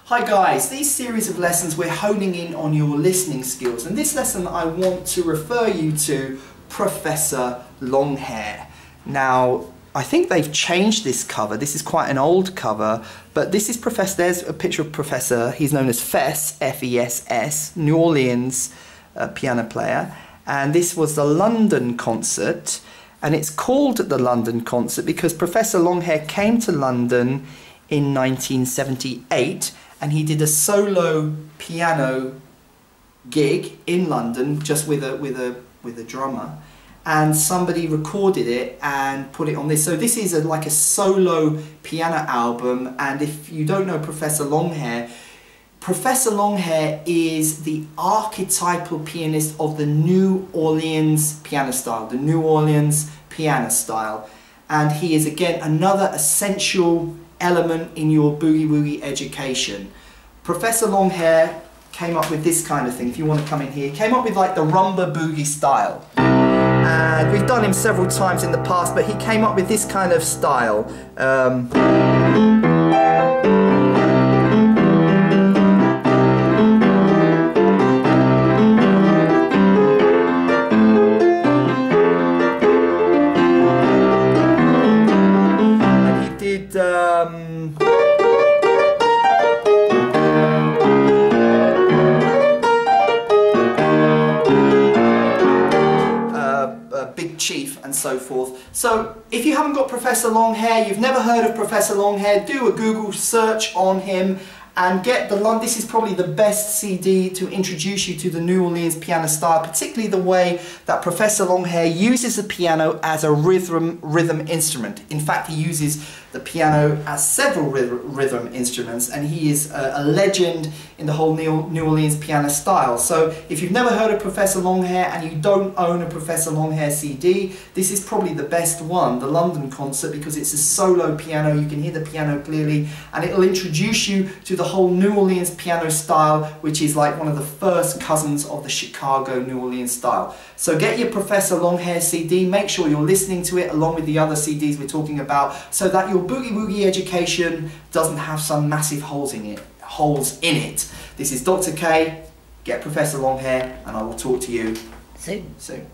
Hi guys, these series of lessons we're honing in on your listening skills, and this lesson I want to refer you to Professor Longhair. Now I think they've changed this cover. This is quite an old cover, but this is Professor, there's a picture of Professor, he's known as Fess, F-E-S-S, New Orleans piano player, and this was the London concert, and it's called the London concert because Professor Longhair came to London in 1978 and he did a solo piano gig in London just with a drummer, and somebody recorded it and put it on this. So this is like a solo piano album, and if you don't know Professor Longhair is the archetypal pianist of the New Orleans piano style, and he is again another essential element in your boogie-woogie education. Professor Longhair came up with this kind of thing. If you want to come in here, he came up with like the rumba boogie style, and we've done him several times in the past, but he came up with this kind of style. Big Chief and so forth. So if you haven't got Professor Longhair, you've never heard of Professor Longhair, do a Google search on him and get this is probably the best CD to introduce you to the New Orleans piano style, particularly the way that Professor Longhair uses the piano as a rhythm instrument. In fact, he uses the piano as several rhythm instruments, and he is a legend in the whole New Orleans piano style. So if you've never heard of Professor Longhair and you don't own a Professor Longhair CD, this is probably the best one, the London concert, because it's a solo piano, you can hear the piano clearly, and it'll introduce you to the whole New Orleans piano style, which is like one of the first cousins of the Chicago New Orleans style. So get your Professor Longhair CD, make sure you're listening to it along with the other CDs we're talking about, so that your boogie-woogie education doesn't have some massive holes in it. This is Dr. K, get Professor Longhair, and I will talk to you soon.